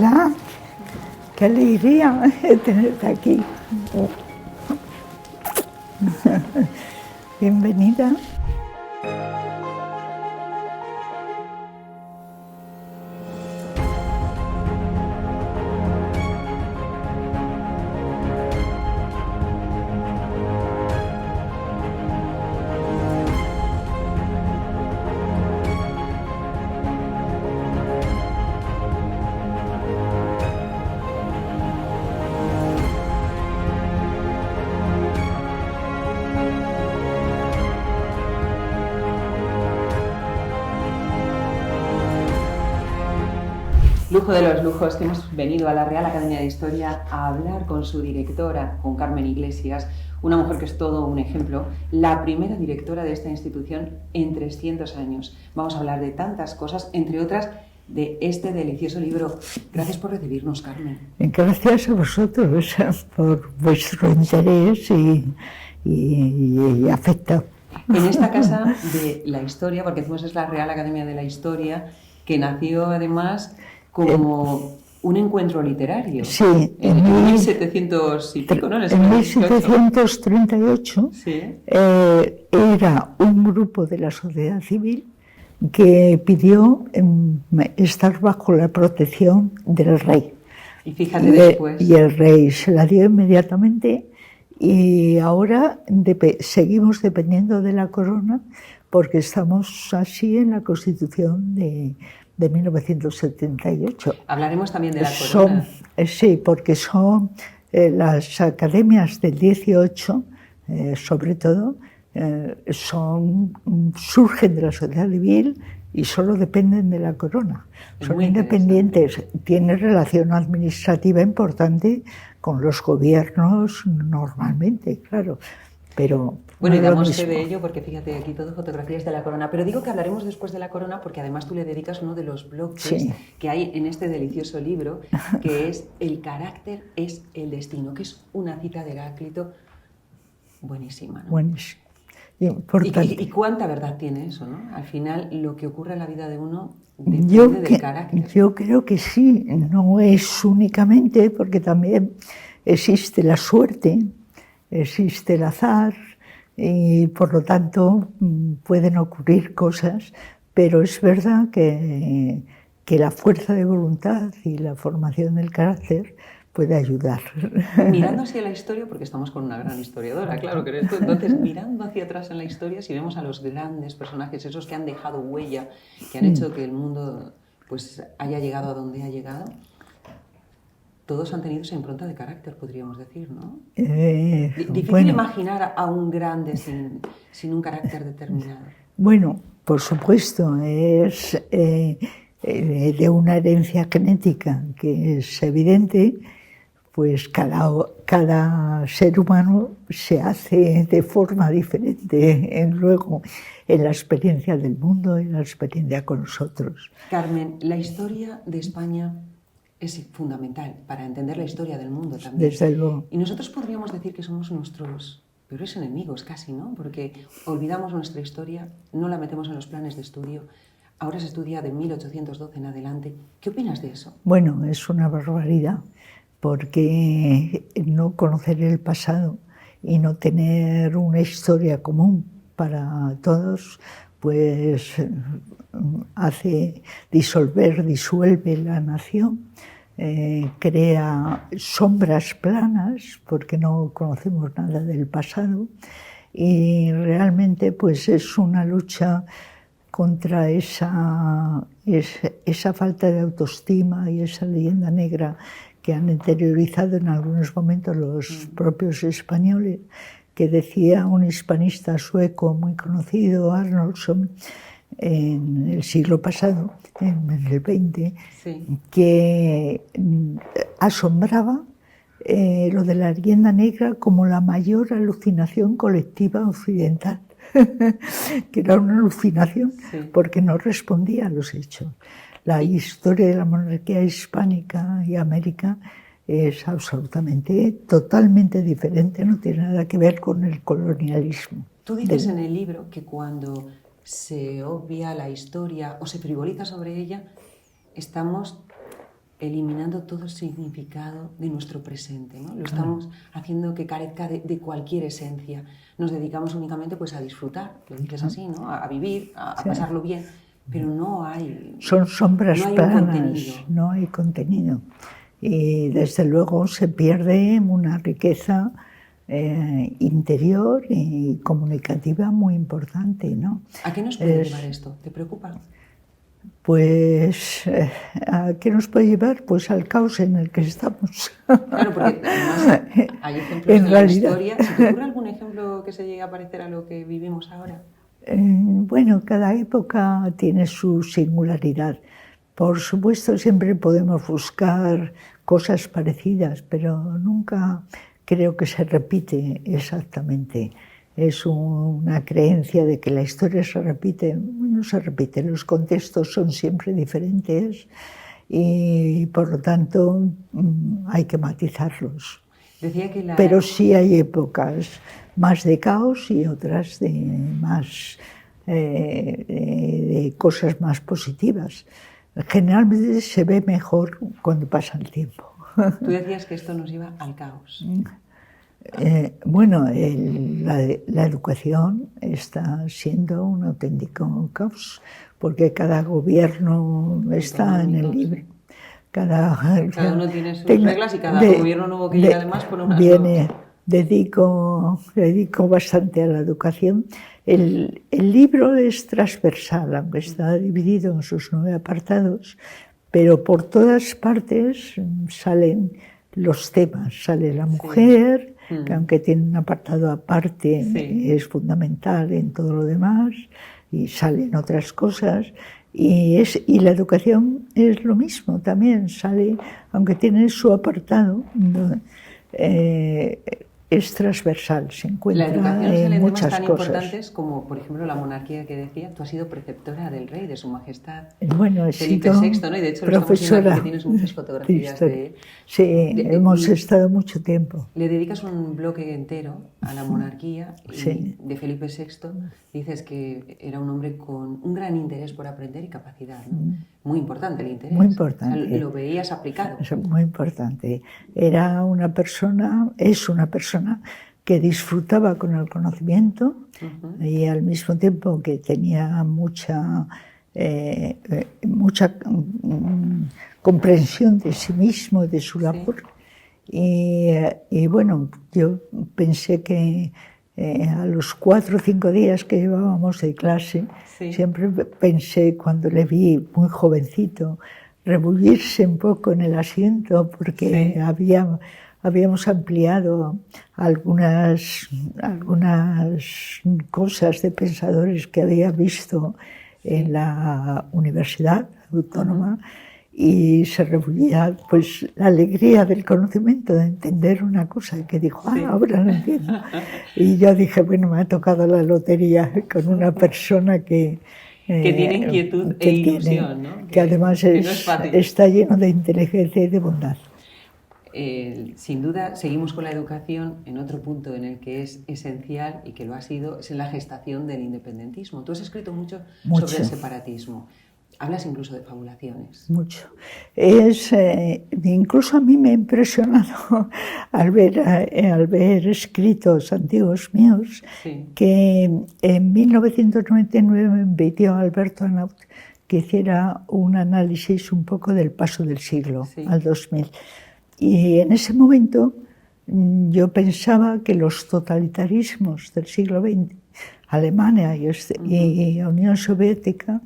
¿verdad? Qué alegría tenerte aquí. Bienvenida. Lujo de los lujos, que hemos venido a la Real Academia de Historia a hablar con su directora, con Carmen Iglesias, una mujer que es todo un ejemplo, la primera directora de esta institución en 300 años. Vamos a hablar de tantas cosas, entre otras de este delicioso libro. Gracias por recibirnos, Carmen. Gracias a vosotros por vuestro interés y afecto. En esta casa de la historia, porque decimos es la Real Academia de la Historia, que nació además como un encuentro literario. Sí, en 1700 y pico, ¿no? En 1738 sí. Era un grupo de la sociedad civil que pidió estar bajo la protección del rey. Y fíjate después. Y el rey se la dio inmediatamente y ahora seguimos dependiendo de la corona porque estamos así en la Constitución de 1978. Hablaremos también de la corona. Sí, porque son las academias del 18, sobre todo, surgen de la sociedad civil y solo dependen de la corona. Son independientes, tienen relación administrativa importante con los gobiernos normalmente, claro, pero... Bueno, y damos fe de ello porque fíjate, aquí todo fotografías de la corona. Pero digo que hablaremos después de la corona porque además tú le dedicas uno de los bloques que hay en este delicioso libro, que es El carácter es el destino, que es una cita de Heráclito buenísima, ¿no? Buenísimo. Y cuánta verdad tiene eso, ¿no? Al final, lo que ocurre en la vida de uno depende del carácter. Yo creo que sí, no es únicamente porque también existe la suerte, existe el azar, y por lo tanto pueden ocurrir cosas, pero es verdad que la fuerza de voluntad y la formación del carácter puede ayudar. Mirando hacia la historia, porque estamos con una gran historiadora, claro que eres tú, entonces mirando hacia atrás en la historia, si vemos a los grandes personajes, esos que han dejado huella, que han hecho que el mundo pues haya llegado a donde ha llegado, todos han tenido esa impronta de carácter, podríamos decir, ¿no? Difícil imaginar a un grande sin un carácter determinado. Bueno, por supuesto, es de una herencia genética que es evidente, pues cada ser humano se hace de forma diferente luego en la experiencia del mundo, en la experiencia con nosotros. Carmen, la historia de España es fundamental para entender la historia del mundo también. Desde luego. Y nosotros podríamos decir que somos nuestros peores enemigos casi, ¿no? Porque olvidamos nuestra historia, no la metemos en los planes de estudio. Ahora se estudia de 1812 en adelante. ¿Qué opinas de eso? Bueno, es una barbaridad, porque no conocer el pasado y no tener una historia común para todos, pues disuelve la nación, crea sombras planas porque no conocemos nada del pasado y realmente pues es una lucha contra esa falta de autoestima y esa leyenda negra que han interiorizado en algunos momentos los propios españoles, que decía un hispanista sueco muy conocido, Arnoldson, en el siglo pasado, en el XX, que asombraba lo de la leyenda negra como la mayor alucinación colectiva occidental, que era una alucinación porque no respondía a los hechos. La historia de la monarquía hispánica y América es absolutamente, totalmente diferente, no tiene nada que ver con el colonialismo. Tú dices en el libro que cuando se obvia la historia o se frivoliza sobre ella, estamos eliminando todo el significado de nuestro presente, ¿no? Lo estamos haciendo que carezca de cualquier esencia. Nos dedicamos únicamente pues, a disfrutar, lo dices así, ¿no? A vivir, a pasarlo bien, pero no hay... Son sombras no hay planas, no hay contenido. Y desde luego se pierde una riqueza interior y comunicativa muy importante, ¿no? ¿A qué nos puede llevar esto? ¿Te preocupa? Pues, ¿a qué nos puede llevar? Pues al caos en el que estamos. Claro, porque además hay ejemplos en la historia. ¿Se te ocurre algún ejemplo que se llegue a parecer a lo que vivimos ahora? Bueno, cada época tiene su singularidad. Por supuesto, siempre podemos buscar cosas parecidas, pero nunca creo que se repite exactamente. Es una creencia de que la historia se repite. No se repite, los contextos son siempre diferentes y por lo tanto hay que matizarlos. Decía que Pero sí hay épocas más de caos y otras de más de cosas más positivas. Generalmente se ve mejor cuando pasa el tiempo. Tú decías que esto nos lleva al caos. Bueno, la educación está siendo un auténtico caos, porque cada gobierno está en el libre. Cada uno tiene sus reglas y cada gobierno nuevo que llega además pone unas nuevas. Dedico bastante a la educación. El libro es transversal, aunque está dividido en sus 9 apartados, pero por todas partes salen los temas. Sale la mujer, que aunque tiene un apartado aparte, es fundamental en todo lo demás, y salen otras cosas. Y la educación es lo mismo, también sale, aunque tiene su apartado, es transversal, se encuentra en muchas cosas. La educación sale en temas tan importantes como, por ejemplo, la monarquía que decía. Tú has sido preceptora del rey, de su majestad Felipe VI, ¿no? Y de hecho profesora que tienes muchas fotografías de él. Sí, hemos estado mucho tiempo. Le dedicas un bloque entero a la monarquía de Felipe VI. Dices que era un hombre con un gran interés por aprender y capacidad, ¿no? Muy importante el interés. Muy importante. O sea, lo veías aplicado. Es muy importante. Es una persona que disfrutaba con el conocimiento y al mismo tiempo que tenía mucha comprensión de sí mismo y de su labor. Y bueno, yo pensé que a los 4 o 5 días que llevábamos de clase, siempre pensé, cuando le vi muy jovencito, rebullirse un poco en el asiento, porque habíamos ampliado algunas cosas de pensadores que había visto en la Universidad Autónoma, y se rebullía pues la alegría del conocimiento, de entender una cosa, que dijo, ahora lo entiendo. Y yo dije, bueno, me ha tocado la lotería con una persona que tiene inquietud e ilusión, ¿no? Que además está lleno de inteligencia y de bondad. Sin duda, seguimos con la educación en otro punto en el que es esencial y que lo ha sido, es en la gestación del independentismo. Tú has escrito mucho sobre el separatismo. Hablas incluso de fabulaciones. Mucho. Incluso a mí me ha impresionado al ver escritos antiguos míos que en 1999 me pidió Alberto Anaut que hiciera un análisis un poco del paso del siglo al 2000. Y en ese momento yo pensaba que los totalitarismos del siglo XX, Alemania y Unión Soviética,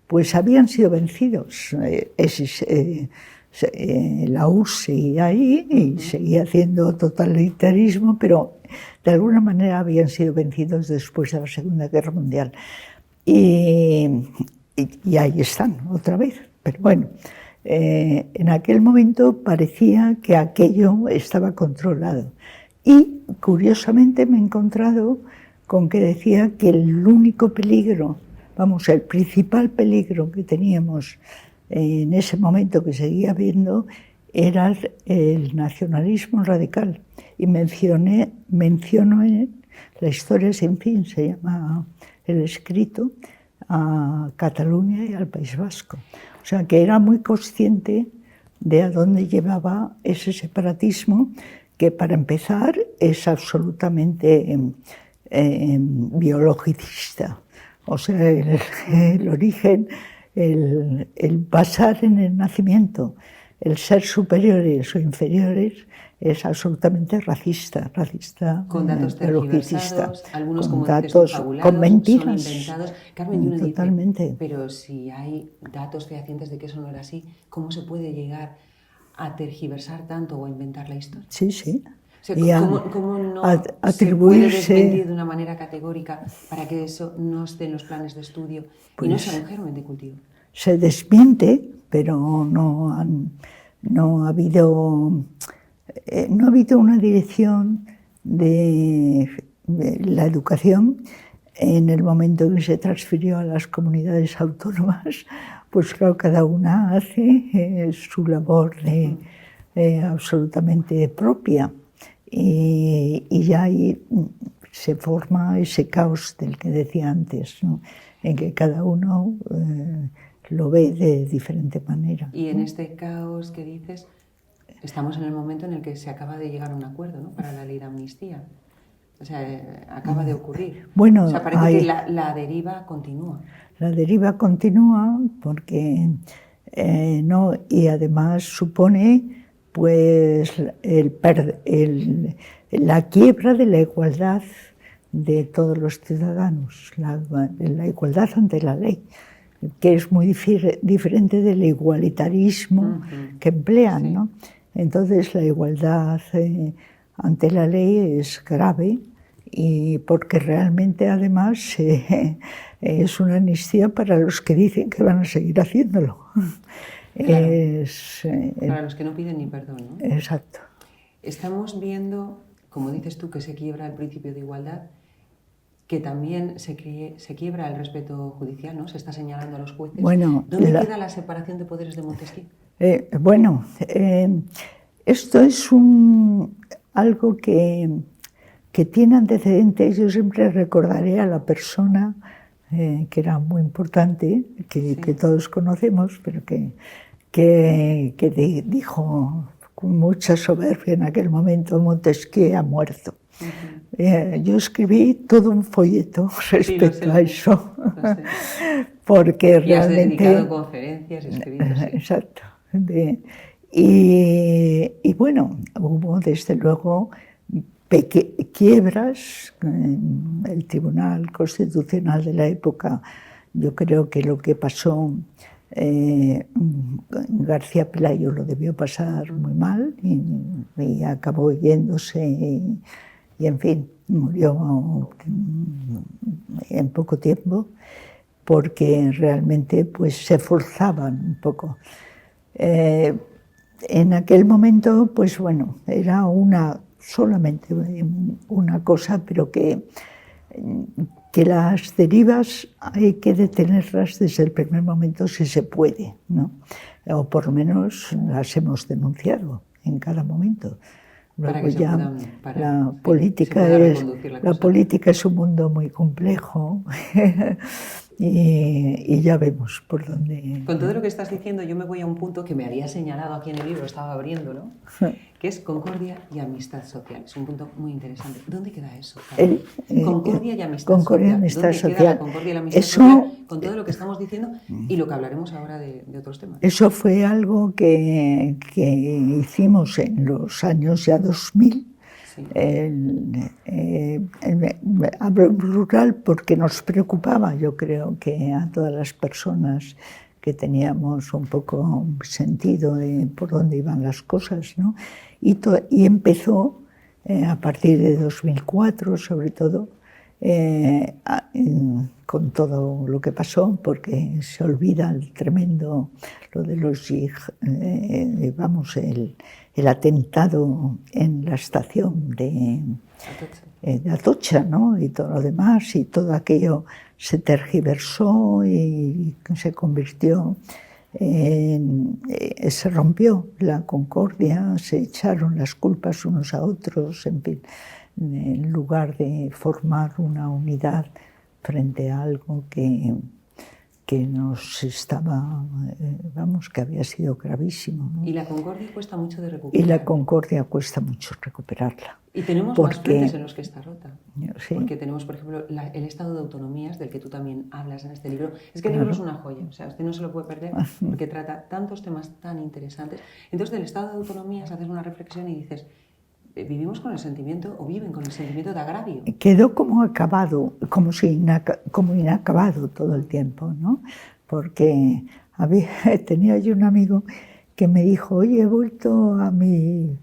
pues habían sido vencidos. La URSS seguía ahí y seguía haciendo totalitarismo, pero de alguna manera habían sido vencidos después de la Segunda Guerra Mundial. Y ahí están, otra vez. Pero bueno, en aquel momento parecía que aquello estaba controlado. Y curiosamente me he encontrado con que decía que el único peligro, el principal peligro que teníamos en ese momento, que seguía habiendo, era el nacionalismo radical. Y menciono en La historia sin fin, se llama el escrito, a Cataluña y al País Vasco. O sea, que era muy consciente de a dónde llevaba ese separatismo, que para empezar es absolutamente biologicista. O sea, el origen, el basar en el nacimiento, el ser superiores o inferiores, es absolutamente racista, con datos tergiversados, algunos, con como dices, datos, confabulados, con mentiras, son inventados. Carmen, y uno totalmente. dice, pero si hay datos fehacientes de que eso no era así, ¿cómo se puede llegar a tergiversar tanto o a inventar la historia? Sí, sí. O sea, ¿cómo no se puede desmentir de una manera categórica para que eso no esté en los planes de estudio y no sea un germen de cultivo? Se desmiente, pero no ha habido una dirección de la educación. En el momento en que se transfirió a las comunidades autónomas, pues claro, cada una hace su labor absolutamente propia. Y ya ahí se forma ese caos del que decía antes, ¿no? En que cada uno lo ve de diferente manera. Y en este caos que dices, estamos en el momento en el que se acaba de llegar a un acuerdo, ¿no?, para la ley de amnistía. O sea, acaba de ocurrir. Bueno, o sea, parece que la deriva continúa. La deriva continúa porque no, y además supone pues la quiebra de la igualdad de todos los ciudadanos, la igualdad ante la ley, que es muy diferente del igualitarismo que emplean, sí, ¿no? Entonces la igualdad ante la ley es grave, y porque realmente además es una amnistía para los que dicen que van a seguir haciéndolo. Claro. Para los que no piden ni perdón, ¿no? Exacto. Estamos viendo, como dices tú, que se quiebra el principio de igualdad, que también se quiebra el respeto judicial, ¿no? Se está señalando a los jueces. Bueno, ¿dónde queda la separación de poderes de Montesquieu? Esto es algo que tiene antecedentes. Yo siempre recordaré a la persona que era muy importante, que todos conocemos, pero que dijo con mucha soberbia en aquel momento: Montesquieu ha muerto. Yo escribí todo un folleto respecto a eso, porque y has realmente... dedicado conferencias, escritos. Sí. Exacto. Y bueno, hubo desde luego quiebras. El Tribunal Constitucional de la época, yo creo que lo que pasó, García Pelayo lo debió pasar muy mal y acabó yéndose y en fin, murió en poco tiempo, porque realmente pues se forzaban un poco. En aquel momento, pues bueno, era solamente una cosa, pero que las derivas hay que detenerlas desde el primer momento si se puede, ¿no? O por lo menos las hemos denunciado en cada momento. Luego ya la política es un mundo muy complejo y ya vemos por dónde... Con todo lo que estás diciendo, yo me voy a un punto que me había señalado aquí en el libro, estaba abriéndolo, que es concordia y amistad social. Es un punto muy interesante. ¿Dónde queda eso? Concordia y amistad social. Amistad ¿Dónde queda la concordia y la amistad social con todo lo que estamos diciendo y lo que hablaremos ahora de otros temas? Eso fue algo que hicimos en los años ya 2000. Sí. Hablo en plural porque nos preocupaba, yo creo, que a todas las personas que teníamos un poco sentido de por dónde iban las cosas, ¿no? Y empezó a partir de 2004, sobre todo, con todo lo que pasó, porque se olvida lo de los el atentado en la estación de Atocha, ¿no? Y todo lo demás, y todo aquello se tergiversó y se convirtió se rompió la concordia, se echaron las culpas unos a otros, en fin, en lugar de formar una unidad frente a algo que que nos estaba, vamos, que había sido gravísimo, ¿no? Y la concordia cuesta mucho de recuperar. Y la concordia cuesta mucho recuperarla. Y tenemos más frentes en los que está rota. Sí. Porque tenemos, por ejemplo, el estado de autonomías, del que tú también hablas en este libro. Es que el libro es una joya, o sea, usted no se lo puede perder porque trata tantos temas tan interesantes. Entonces, del estado de autonomías haces una reflexión y dices, ¿vivimos con el sentimiento o viven con el sentimiento de agravio? Quedó como acabado, como inacabado todo el tiempo, ¿no? Porque tenía yo un amigo que me dijo, oye, he vuelto a mi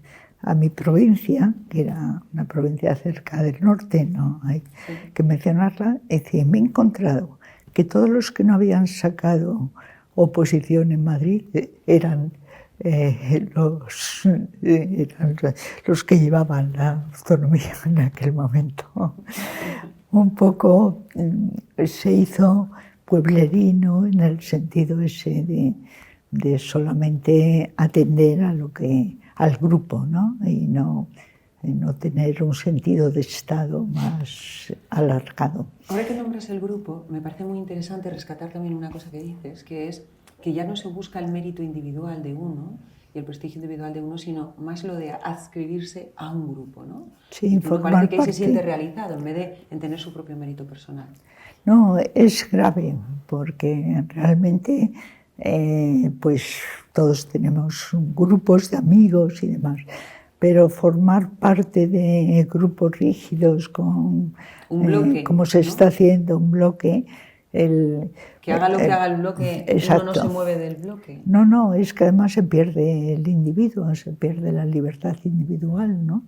provincia, que era una provincia cerca del norte, no hay que mencionarla, y decía, me he encontrado que todos los que no habían sacado oposición en Madrid eran los que llevaban la autonomía en aquel momento. Un poco se hizo pueblerino en el sentido ese de solamente atender al grupo, ¿no? Y no tener un sentido de Estado más alargado. Ahora que nombras el grupo, me parece muy interesante rescatar también una cosa que dices, que es que ya no se busca el mérito individual de uno y el prestigio individual de uno, sino más lo de adscribirse a un grupo, ¿no? Sí, uno parece que ahí se siente realizado en vez de tener su propio mérito personal. No, es grave, porque realmente pues todos tenemos grupos de amigos y demás, pero formar parte de grupos rígidos con un bloque, como se está haciendo un bloque, que haga lo que haga el bloque, exacto. Uno no se mueve del bloque. No, es que además se pierde el individuo, se pierde la libertad individual, ¿no?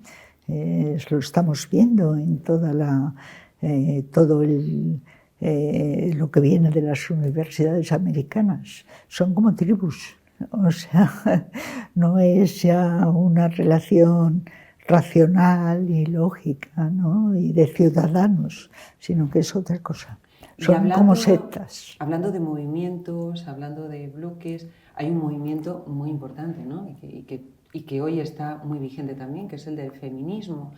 Lo estamos viendo en todo lo que viene de las universidades americanas. Son como tribus, o sea, no es ya una relación racional y lógica, ¿no? Y de ciudadanos, sino que es otra cosa. Son como sectas. Hablando de movimientos, hablando de bloques, hay un movimiento muy importante, ¿no? y que hoy está muy vigente también, que es el del feminismo.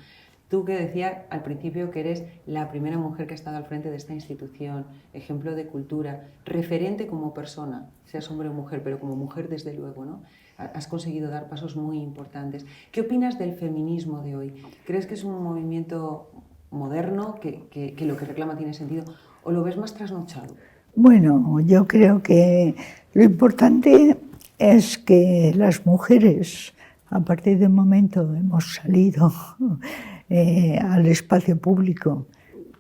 Tú que decías al principio que eres la primera mujer que ha estado al frente de esta institución, ejemplo de cultura, referente como persona, seas hombre o mujer, pero como mujer desde luego, ¿no? Has conseguido dar pasos muy importantes. ¿Qué opinas del feminismo de hoy? ¿Crees que es un movimiento moderno, que lo que reclama tiene sentido, o lo ves más trasnochado? Bueno, yo creo que lo importante es que las mujeres, a partir de un momento hemos salido al espacio público,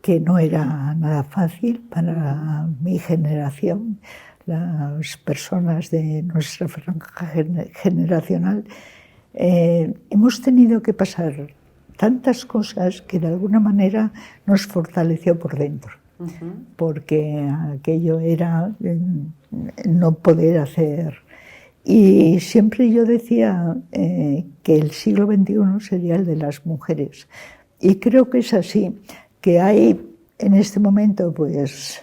que no era nada fácil para mi generación, las personas de nuestra franja generacional, hemos tenido que pasar tantas cosas que de alguna manera nos fortaleció por dentro, porque aquello era no poder hacer. Y siempre yo decía que el siglo XXI sería el de las mujeres. Y creo que es así, que hay en este momento pues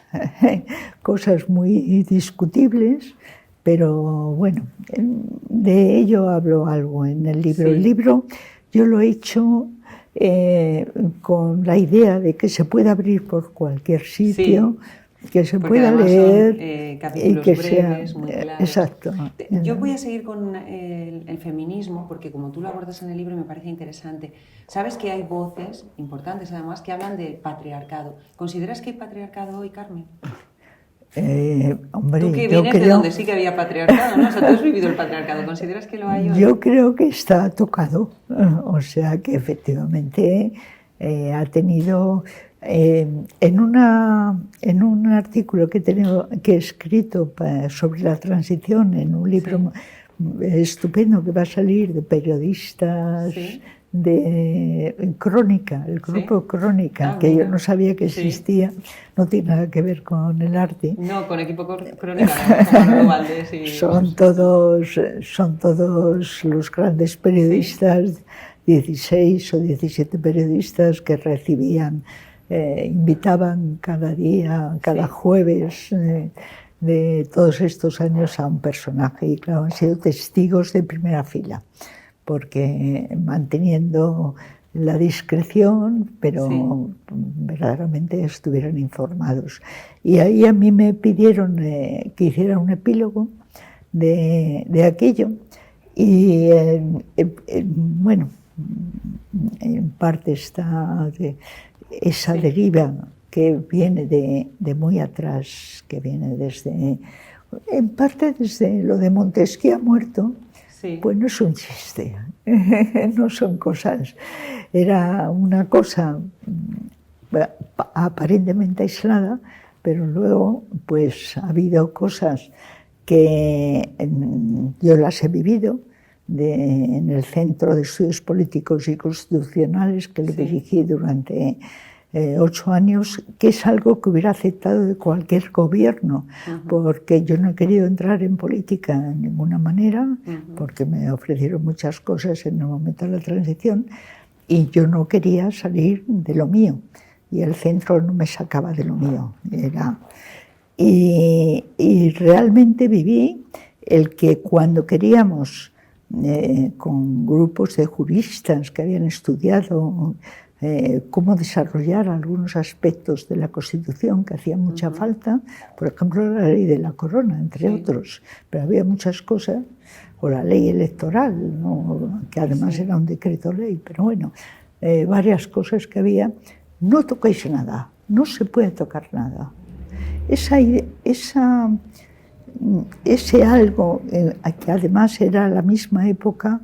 cosas muy discutibles, pero bueno, de ello hablo algo en el libro. Sí. El libro yo lo he hecho con la idea de que se puede abrir por cualquier sitio, sí, que se pueda leer capítulos y que breves, sea muy claros. Exacto. Yo voy a seguir con el feminismo porque como tú lo abordas en el libro me parece interesante. Sabes que hay voces importantes además que hablan del patriarcado. ¿Consideras que hay patriarcado hoy, Carmen? Hombre, tú que vienes de donde sí que había patriarcado, ¿no? O sea, tú has vivido el patriarcado. ¿Consideras que lo hay hoy? Yo creo que está tocado. O sea, que efectivamente ha tenido... en un artículo que he escrito sobre la transición, en un libro estupendo que va a salir de periodistas... Sí. De Crónica, el grupo Crónica, que yo no sabía que existía, no tiene nada que ver con el arte. No, con Equipo Crónica, no, Valdés y... son todos los grandes periodistas, 16 o 17 periodistas que recibían, invitaban cada día, cada jueves de todos estos años a un personaje, y claro, han sido testigos de primera fila, porque manteniendo la discreción, pero sí, verdaderamente estuvieran informados. Y ahí a mí me pidieron que hiciera un epílogo de aquello. Y bueno, en parte está esa sí, deriva que viene de muy atrás, que viene desde, en parte desde lo de Montesquieu ha muerto, sí, pues no es un chiste, no son cosas, era una cosa aparentemente aislada, pero luego pues ha habido cosas que yo las he vivido en el Centro de Estudios Políticos y Constitucionales que le sí, dirigí durante 8 años, que es algo que hubiera aceptado de cualquier gobierno, porque yo no he querido entrar en política de ninguna manera, porque me ofrecieron muchas cosas en el momento de la transición y yo no quería salir de lo mío, y el centro no me sacaba de lo mío. Y realmente viví el que cuando queríamos, con grupos de juristas que habían estudiado cómo desarrollar algunos aspectos de la Constitución que hacían mucha falta, por ejemplo la ley de la corona, entre otros, pero había muchas cosas, o la ley electoral, ¿no? Que además era un decreto ley, pero bueno, varias cosas que había. No toquéis nada, no se puede tocar nada. Ese algo, que además era la misma época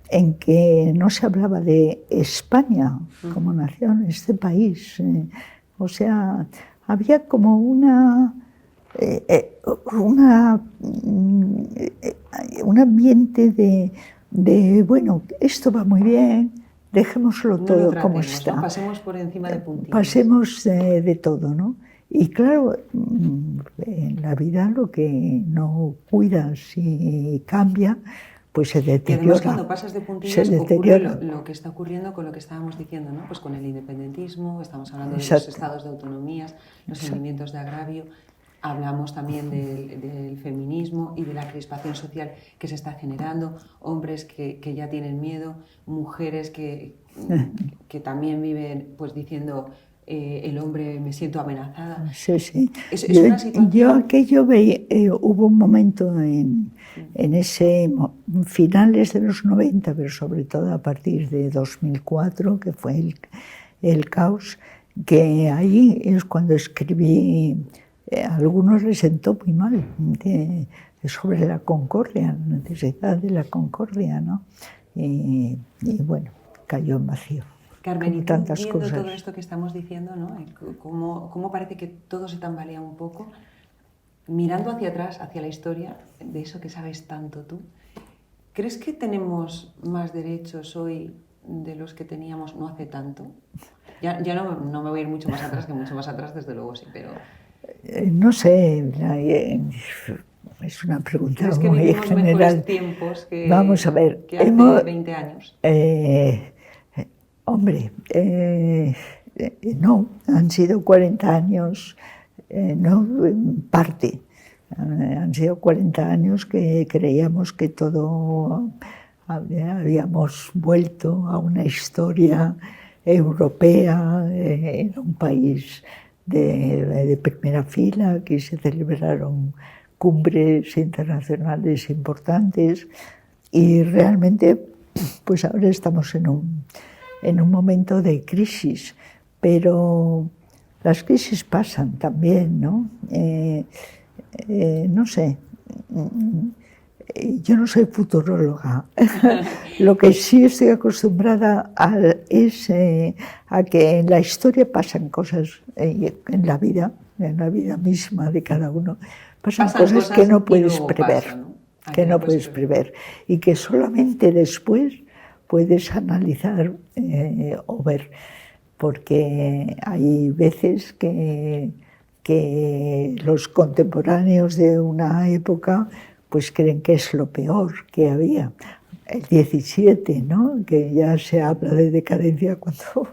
en que no se hablaba de España como nación, este país. O sea, había como un ambiente de, bueno, esto va muy bien, dejémoslo no todo lo como tratemos, está. ¿no? Pasemos por encima de puntillas. Pasemos de todo, ¿no? Y claro, en la vida lo que no cuidas y cambia, pues se deteriora. Y además cuando pasas de puntillas ocurre lo que está ocurriendo con lo que estábamos diciendo, ¿no? Pues con el independentismo, estamos hablando de los estados de autonomías, los sentimientos de agravio, hablamos también del feminismo y de la crispación social que se está generando, hombres que ya tienen miedo, mujeres que también viven pues diciendo el hombre me siento amenazada. Sí, sí. Es una situación... Yo aquello hubo un momento en ese finales de los 90, pero sobre todo a partir de 2004, que fue el caos, que ahí es cuando escribí, a algunos les sentó muy mal, sobre la concordia, la necesidad de la concordia, ¿no? Y bueno, cayó en vacío. Carmen, y tantas viendo cosas. todo esto que estamos diciendo, ¿no? Cómo parece que todo se tambalea un poco, mirando hacia atrás, hacia la historia, de eso que sabes tanto tú, ¿crees que tenemos más derechos hoy de los que teníamos no hace tanto? Ya no me voy a ir mucho más atrás, que mucho más atrás desde luego sí, pero... No sé, es una pregunta ¿Crees que muy vivimos general. Mejores tiempos que, vamos a ver, que hace 20 años? Hombre, no, han sido 40 años, no, en parte. Han sido 40 años que creíamos que todo habíamos vuelto a una historia europea, en un país de primera fila, que se celebraron cumbres internacionales importantes y realmente pues ahora estamos en un momento de crisis, pero las crisis pasan también, ¿no? No sé, yo no soy futuróloga. Lo que sí estoy acostumbrada es a que en la historia pasan cosas, en la vida misma de cada uno, pasan cosas que no puedes prever, pasan, ¿no? que no puedes prever, y que solamente después puedes analizar o ver, porque hay veces que los contemporáneos de una época pues creen que es lo peor que había. El 17, ¿no? Que ya se habla de decadencia cuando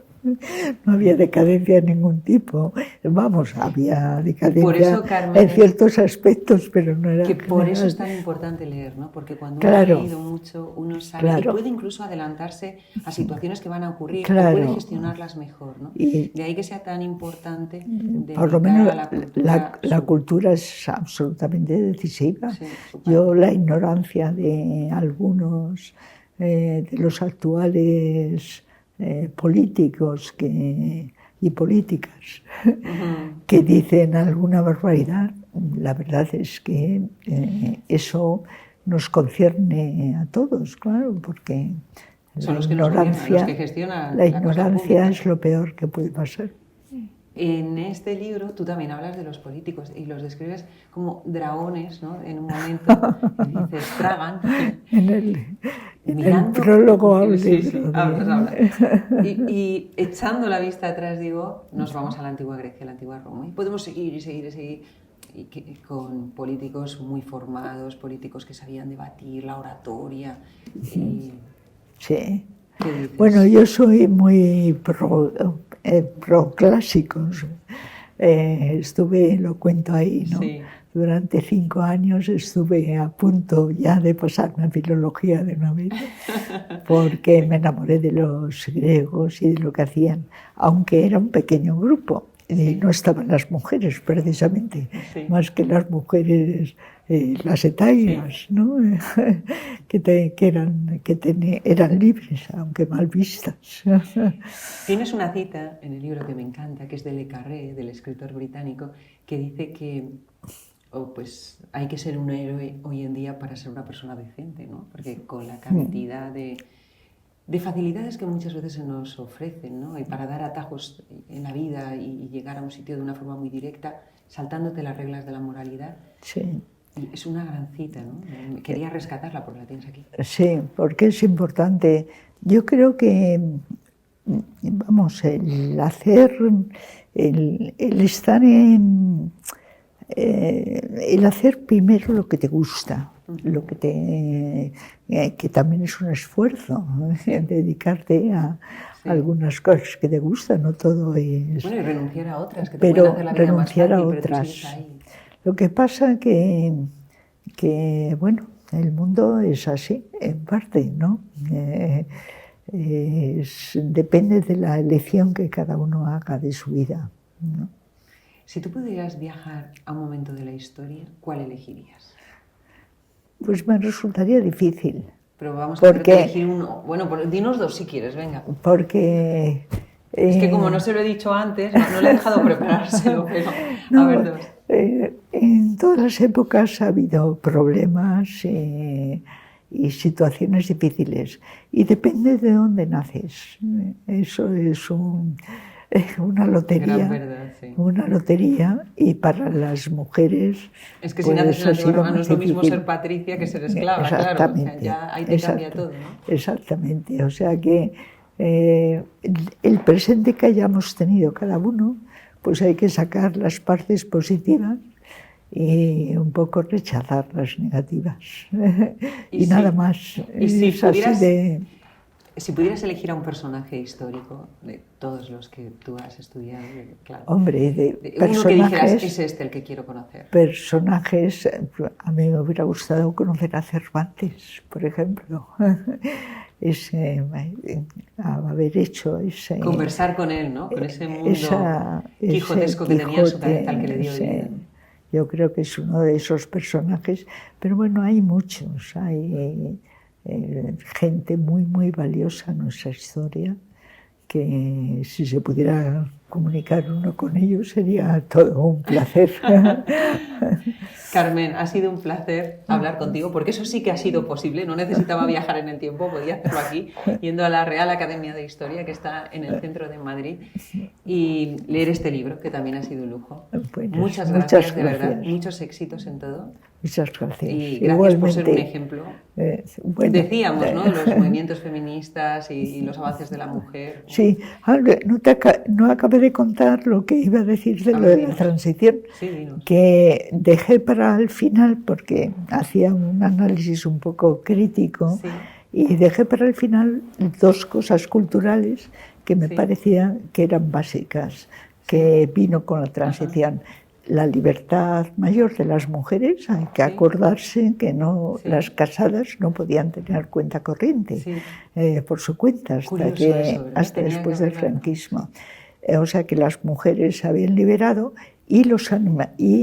No había decadencia de ningún tipo. Vamos, había decadencia por eso, Carmen, en ciertos aspectos, pero no era que por general. eso es tan importante leer, ¿no? Porque cuando uno Claro. ha leído mucho, uno sabe Claro. y puede incluso adelantarse a situaciones que van a ocurrir, Claro. o puede gestionarlas mejor, ¿no? Y de ahí que sea tan importante por lo dedicar menos a la cultura. la cultura es absolutamente decisiva. Sí, Yo la ignorancia de algunos de los actuales políticos y políticas que dicen alguna barbaridad, la verdad es que eso nos concierne a todos, claro, porque son la los que nos gobiernan, los ignorancia, que gestionan la la cosa ignorancia pública. es lo peor que puede pasar. En este libro tú también hablas de los políticos y los describes como dragones, ¿no? En un momento dices, tragan. En el Mirando, prólogo hablo sí, de... habla. Y echando la vista atrás, digo, nos vamos a la antigua Grecia, a la antigua Roma, y podemos seguir y seguir y seguir, con políticos muy formados, políticos que sabían debatir, la oratoria. Sí. ¿Qué dices? Bueno, yo soy muy pro clásicos. Estuve, lo cuento ahí, ¿no? Sí. Durante 5 años estuve a punto ya de pasarme a filología de una vez, porque me enamoré de los griegos y de lo que hacían, aunque era un pequeño grupo. Y no estaban las mujeres, precisamente, sí. más que las mujeres, las etaias, sí. ¿No? que eran libres, aunque mal vistas. Tienes una cita en el libro que me encanta, que es de Le Carré, del escritor británico, que dice que pues hay que ser un héroe hoy en día para ser una persona decente, ¿no? Porque con la cantidad de facilidades que muchas veces se nos ofrecen, ¿no? Y para dar atajos en la vida y llegar a un sitio de una forma muy directa, saltándote las reglas de la moralidad. Sí. Y es una gran cita, ¿no? Quería rescatarla porque la tienes aquí. Sí, porque es importante. Yo creo que, vamos, el estar en... el hacer primero lo que te gusta, lo que también es un esfuerzo, dedicarte a algunas cosas que te gustan, no todo es... Bueno, y renunciar a otras, que te pero pueden hacer la vida renunciar más fácil, a otras. Pero tú sigues ahí. Lo que pasa que bueno, el mundo es así, en parte, ¿no? Depende de la elección que cada uno haga de su vida, ¿no? Si tú pudieras viajar a un momento de la historia, ¿cuál elegirías? Pues me resultaría difícil. Pero vamos a tener que elegir uno. Bueno, dinos dos si quieres, venga. Porque... es que como no se lo he dicho antes, no le he dejado preparárselo, pero no, a ver dos. En todas las épocas ha habido problemas y situaciones difíciles. Y depende de dónde naces. Eso es una lotería. Gran verdad, sí. Una lotería, y para las mujeres... Es que si naces en la antigua Roma no es lo mismo ser patricia que ser esclava, claro. O sea, ya ahí te cambia todo, ¿no? Exactamente. O sea que el presente que hayamos tenido cada uno, pues hay que sacar las partes positivas y un poco rechazar las negativas. Y nada más. Y si pudieras elegir a un personaje histórico de todos los que tú has estudiado, claro. Hombre, uno que dijeras, es este el que quiero conocer. Personajes, a mí me hubiera gustado conocer a Cervantes, por ejemplo. Haber hecho ese... Conversar con él, ¿no? Con ese mundo quijotesco que tenía en su cabeza, al que le dio vida. Yo creo que es uno de esos personajes, pero bueno, hay muchos, hay gente muy, muy valiosa en nuestra historia, que si se pudiera comunicar uno con ellos sería todo un placer. Carmen, ha sido un placer hablar contigo, porque eso sí que ha sido posible, no necesitaba viajar en el tiempo, podía hacerlo aquí, yendo a la Real Academia de Historia, que está en el centro de Madrid, y leer este libro, que también ha sido un lujo. Bueno, muchas gracias, de verdad, muchos éxitos en todo. Muchas gracias. Y gracias por ser un ejemplo. Bueno, decíamos, ¿no?, los movimientos feministas y los avances de la mujer. Sí, no acabé de contar lo que iba a decir de lo de la transición, que dejé para el final porque hacía un análisis un poco crítico, y dejé para el final dos cosas culturales que me parecía que eran básicas, que vino con la transición. La libertad mayor de las mujeres, hay que acordarse que no, las casadas no podían tener cuenta corriente por su cuenta hasta después del franquismo. O sea que las mujeres se habían liberado y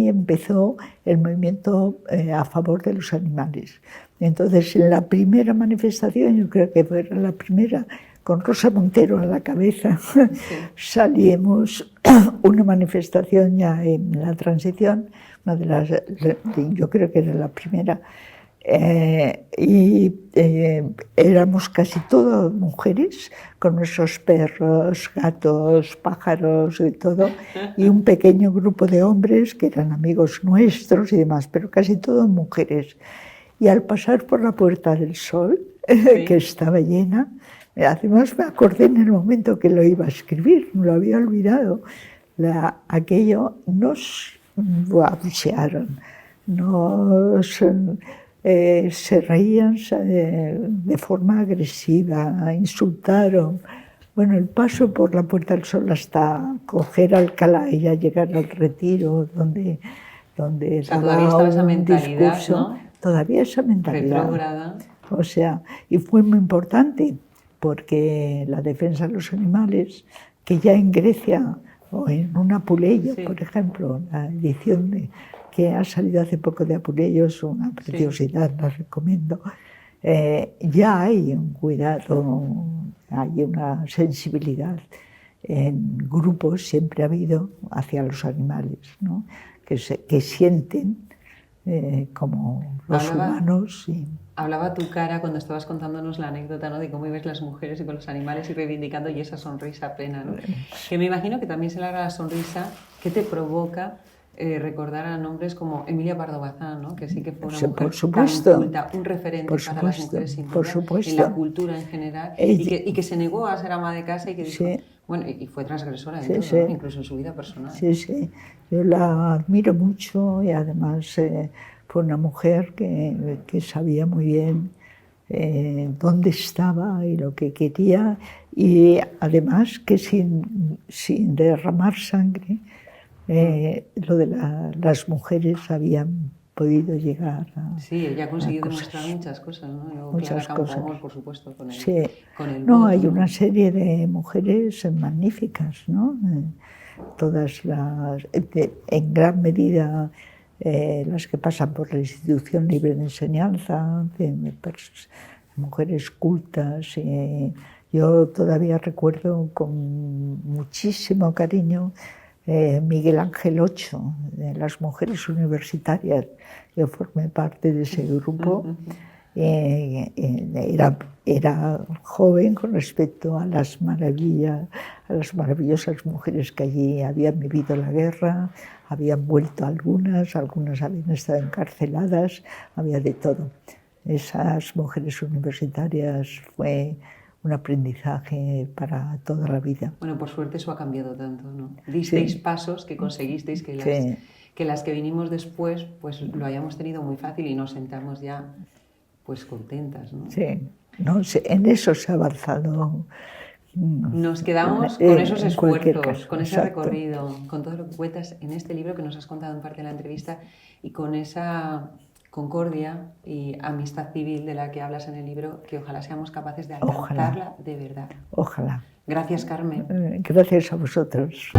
empezó el movimiento a favor de los animales. Entonces, en la primera manifestación, yo creo que fue la primera, con Rosa Montero a la cabeza, salimos una manifestación ya en la transición, una de las, yo creo que era la primera, éramos casi todas mujeres, con nuestros perros, gatos, pájaros y todo, y un pequeño grupo de hombres que eran amigos nuestros y demás, pero casi todas mujeres. Y al pasar por la Puerta del Sol, que estaba llena, además me acordé en el momento que lo iba a escribir, me lo había olvidado, aquello nos abuchearon, se reían de forma agresiva, insultaron. Bueno, el paso por la Puerta del Sol hasta coger Alcalá y ya llegar al Retiro, donde daba un discurso, ¿no? Todavía esa mentalidad. Retrógrada. O sea, y fue muy importante, porque la defensa de los animales, que ya en Grecia, o en un Apuleyo, por ejemplo, la edición que ha salido hace poco de Apuleyo, es una preciosidad, la recomiendo, ya hay un cuidado, hay una sensibilidad en grupos, siempre ha habido, hacia los animales, ¿no? que sienten como los humanos. Hablaba tu cara cuando estabas contándonos la anécdota, ¿no?, de cómo ves las mujeres y con los animales y reivindicando, y esa sonrisa plena, ¿no? Que me imagino que también será la sonrisa que te provoca recordar a nombres como Emilia Pardo Bazán, ¿no?, que sí que fue una mujer tan culta, un referente para las mujeres sin duda, en la cultura en general, y que se negó a ser ama de casa y que dijo, bueno, y fue transgresora de todo, ¿no?, incluso en su vida personal. Sí, yo la admiro mucho y además fue una mujer que sabía muy bien dónde estaba y lo que quería, y además que sin derramar sangre, lo de las mujeres habían podido llegar a... Sí, ella ha conseguido demostrar muchas cosas, ¿no? Luego, muchas cosas. Campoamor, por supuesto, con el no, voto, hay una serie de mujeres magníficas, ¿no? Todas en gran medida las que pasan por la Institución Libre de Enseñanza, mujeres cultas. Yo todavía recuerdo con muchísimo cariño Miguel Ángel Ocho, de las mujeres universitarias. Yo formé parte de ese grupo. Era joven con respecto a las maravillosas mujeres que allí habían vivido la guerra, habían vuelto algunas habían estado encarceladas, había de todo. Esas mujeres universitarias fue un aprendizaje para toda la vida. Bueno, por suerte eso ha cambiado tanto, ¿no? Disteis pasos que conseguisteis que las que vinimos después pues lo hayamos tenido muy fácil y nos sentamos ya pues contentas, ¿no? Sí, no, en eso se ha avanzado. Nos quedamos con esos esfuerzos, con ese exacto. recorrido, con todo lo que cuentas en este libro que nos has contado en parte de la entrevista, y con esa concordia y amistad civil de la que hablas en el libro, que ojalá seamos capaces de alcanzarla de verdad. Ojalá. Gracias, Carmen. Gracias a vosotros.